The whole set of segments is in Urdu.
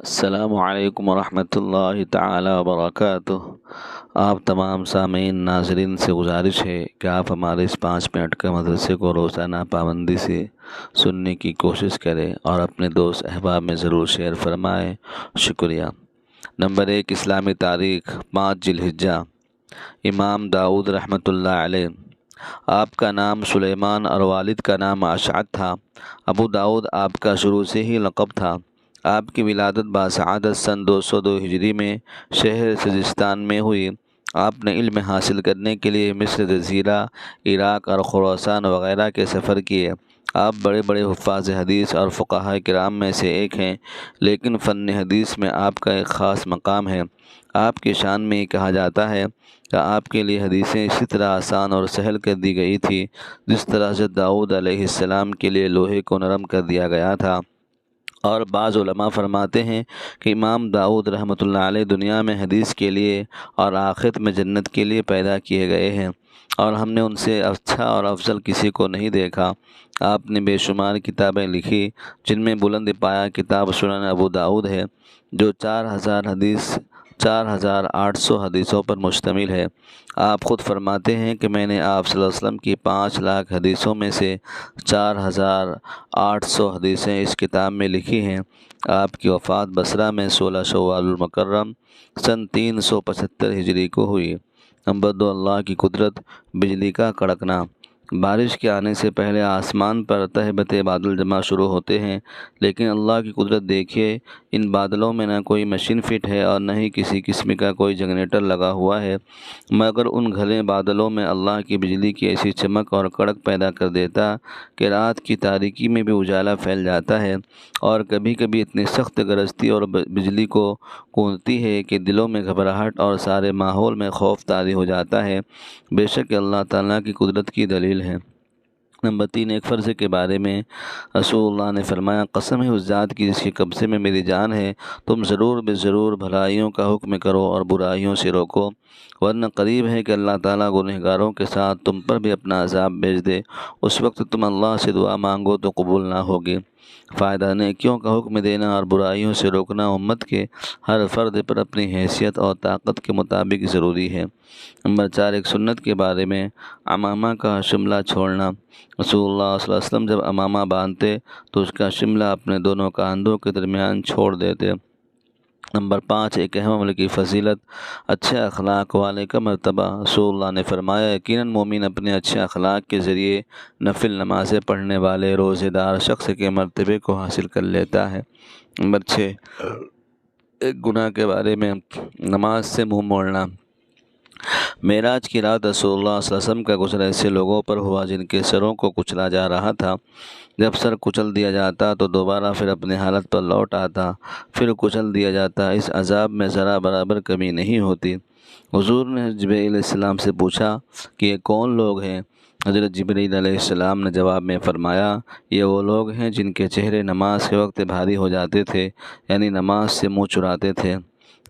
السلام علیکم ورحمۃ اللہ تعالی وبرکاتہ۔ آپ تمام سامعین ناظرین سے گزارش ہے کہ آپ ہمارے اس 5 منٹ کے مدرسے کو روزانہ پابندی سے سننے کی کوشش کریں اور اپنے دوست احباب میں ضرور شیئر فرمائیں۔ شکریہ۔ نمبر 1، اسلامی تاریخ 5 ذی الحجہ۔ امام داؤد رحمۃ اللہ علیہ، آپ کا نام سلیمان اور والد کا نام اشعث تھا۔ ابو داؤد آپ کا شروع سے ہی لقب تھا۔ آپ کی ولادت باسعادت سن 202 ہجری میں شہر سجستان میں ہوئی۔ آپ نے علم حاصل کرنے کے لیے مصر، جزیرہ، عراق اور خراسان وغیرہ کے سفر کیے۔ آپ بڑے بڑے حفاظ حدیث اور فقہاء کرام میں سے ایک ہیں، لیکن فن حدیث میں آپ کا ایک خاص مقام ہے۔ آپ کی شان میں یہ کہا جاتا ہے کہ آپ کے لیے حدیثیں اسی طرح آسان اور سہل کر دی گئی تھی جس طرح حضرت داؤد علیہ السلام کے لیے لوہے کو نرم کر دیا گیا تھا۔ اور بعض علماء فرماتے ہیں کہ امام داؤد رحمۃ اللہ علیہ دنیا میں حدیث کے لیے اور آخرت میں جنت کے لیے پیدا کیے گئے ہیں، اور ہم نے ان سے اچھا اور افضل کسی کو نہیں دیکھا۔ آپ نے بے شمار کتابیں لکھی، جن میں بلند پایہ کتاب سنن ابو داؤد ہے، جو 4800 حدیثوں پر مشتمل ہے۔ آپ خود فرماتے ہیں کہ میں نے آپ صلی اللہ علیہ وسلم کی 5 لاکھ حدیثوں میں سے 4800 حدیثیں اس کتاب میں لکھی ہیں۔ آپ کی وفات بصرہ میں 16 شوال المکرم سن 375 ہجری کو ہوئی۔ نمبر 2، اللہ کی قدرت، بجلی کا کڑکنا۔ بارش کے آنے سے پہلے آسمان پر تہ بتہ بادل جمع شروع ہوتے ہیں، لیکن اللہ کی قدرت دیکھیے، ان بادلوں میں نہ کوئی مشین فٹ ہے اور نہ ہی کسی قسم کا کوئی جنریٹر لگا ہوا ہے، مگر ان گھنے بادلوں میں اللہ کی بجلی کی ایسی چمک اور کڑک پیدا کر دیتا کہ رات کی تاریکی میں بھی اجالا پھیل جاتا ہے، اور کبھی کبھی اتنی سخت گرجتی اور بجلی کو گونجتی ہے کہ دلوں میں گھبراہٹ اور سارے ماحول میں خوف طاری ہو جاتا ہے۔ بے شک اللہ تعالیٰ کی قدرت کی دلیل ہے۔ نمبر 3، ایک فرض کے بارے میں رسول اللہ نے فرمایا، قسم ہے اس ذات کی جس کے قبضے میں میری جان ہے، تم ضرور بے ضرور بھلائیوں کا حکم کرو اور برائیوں سے روکو، ورنہ قریب ہے کہ اللہ تعالیٰ گنہگاروں کے ساتھ تم پر بھی اپنا عذاب بھیج دے۔ اس وقت تم اللہ سے دعا مانگو تو قبول نہ ہوگی۔ فائدہ، نیکیوں کا حکم دینا اور برائیوں سے روکنا امت کے ہر فرد پر اپنی حیثیت اور طاقت کے مطابق ضروری ہے۔ نمبر 4، ایک سنت کے بارے میں عمامہ کا شملہ چھوڑنا۔ رسول اللہ صلی اللہ علیہ وسلم جب عمامہ باندھتے تو اس کا شملہ اپنے دونوں کاندھوں کے درمیان چھوڑ دیتے۔ نمبر 5، ایک اہم عمل کی فضیلت، اچھے اخلاق والے کا مرتبہ۔ رسول اللہ نے فرمایا، یقیناً مومن اپنے اچھے اخلاق کے ذریعے نفل نمازیں پڑھنے والے روزے دار شخص کے مرتبے کو حاصل کر لیتا ہے۔ نمبر 6، ایک گناہ کے بارے میں نماز سے منہ موڑنا۔ معراج کی رات رسول اللہ صلی اللہ علیہ وسلم کا غسل ایسے لوگوں پر ہوا جن کے سروں کو کچلا جا رہا تھا۔ جب سر کچل دیا جاتا تو دوبارہ پھر اپنے حالت پر لوٹ آتا، پھر کچل دیا جاتا، اس عذاب میں ذرا برابر کمی نہیں ہوتی۔ حضور نے جبرائیل علیہ السلام سے پوچھا کہ یہ کون لوگ ہیں؟ حضرت جبرائیل علیہ السلام نے جواب میں فرمایا، یہ وہ لوگ ہیں جن کے چہرے نماز کے وقت بھاری ہو جاتے تھے، یعنی نماز سے منہ چراتے تھے۔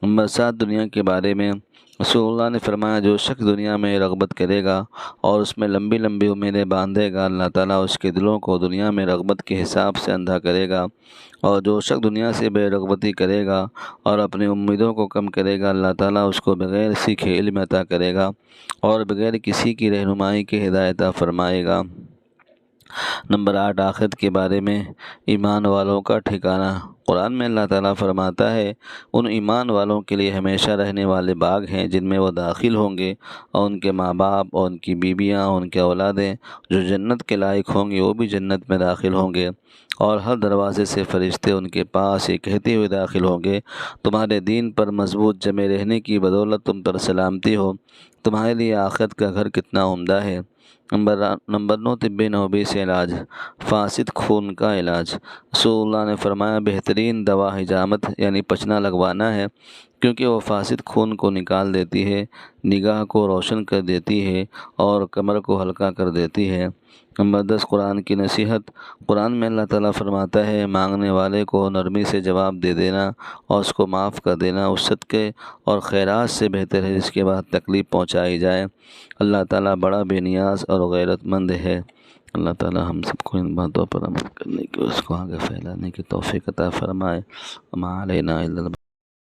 نمبر 7، دنیا کے بارے میں رسول اللہ نے فرمایا، جو شخص دنیا میں رغبت کرے گا اور اس میں لمبی لمبی امیدیں باندھے گا، اللہ تعالیٰ اس کے دلوں کو دنیا میں رغبت کے حساب سے اندھا کرے گا، اور جو شخص دنیا سے بے رغبتی کرے گا اور اپنی امیدوں کو کم کرے گا، اللہ تعالیٰ اس کو بغیر سیکھے علم عطا کرے گا اور بغیر کسی کی رہنمائی کے ہدایت عطا فرمائے گا۔ نمبر 8، آخرت کے بارے میں ایمان والوں کا ٹھکانہ۔ قرآن میں اللہ تعالیٰ فرماتا ہے، ان ایمان والوں کے لیے ہمیشہ رہنے والے باغ ہیں جن میں وہ داخل ہوں گے، اور ان کے ماں باپ اور ان کی بیویاں اور ان کے اولادیں جو جنت کے لائق ہوں گے وہ بھی جنت میں داخل ہوں گے، اور ہر دروازے سے فرشتے ان کے پاس یہ کہتے ہوئے داخل ہوں گے، تمہارے دین پر مضبوط جمے رہنے کی بدولت تم پر سلامتی ہو، تمہارے لیے آخرت کا گھر کتنا عمدہ ہے۔ نمبر 9، طب نبوی سے علاج، فاسد خون کا علاج۔ رسول اللہ نے فرمایا، بہترین دوا حجامت یعنی پچنا لگوانا ہے، کیونکہ وہ فاسد خون کو نکال دیتی ہے، نگاہ کو روشن کر دیتی ہے اور کمر کو ہلکا کر دیتی ہے۔ نمبر 10، قرآن کی نصیحت۔ قرآن میں اللہ تعالیٰ فرماتا ہے، مانگنے والے کو نرمی سے جواب دے دینا اور اس کو معاف کر دینا اس صدقے اور خیرات سے بہتر ہے جس کے بعد تکلیف پہنچائی جائے۔ اللہ تعالیٰ بڑا بے نیاز اور غیرت مند ہے۔ اللہ تعالی ہم سب کو ان باتوں پر عمل کرنے کی، اس کو آگے پھیلانے کی توفیق عطا فرمائے۔ وما علینا الا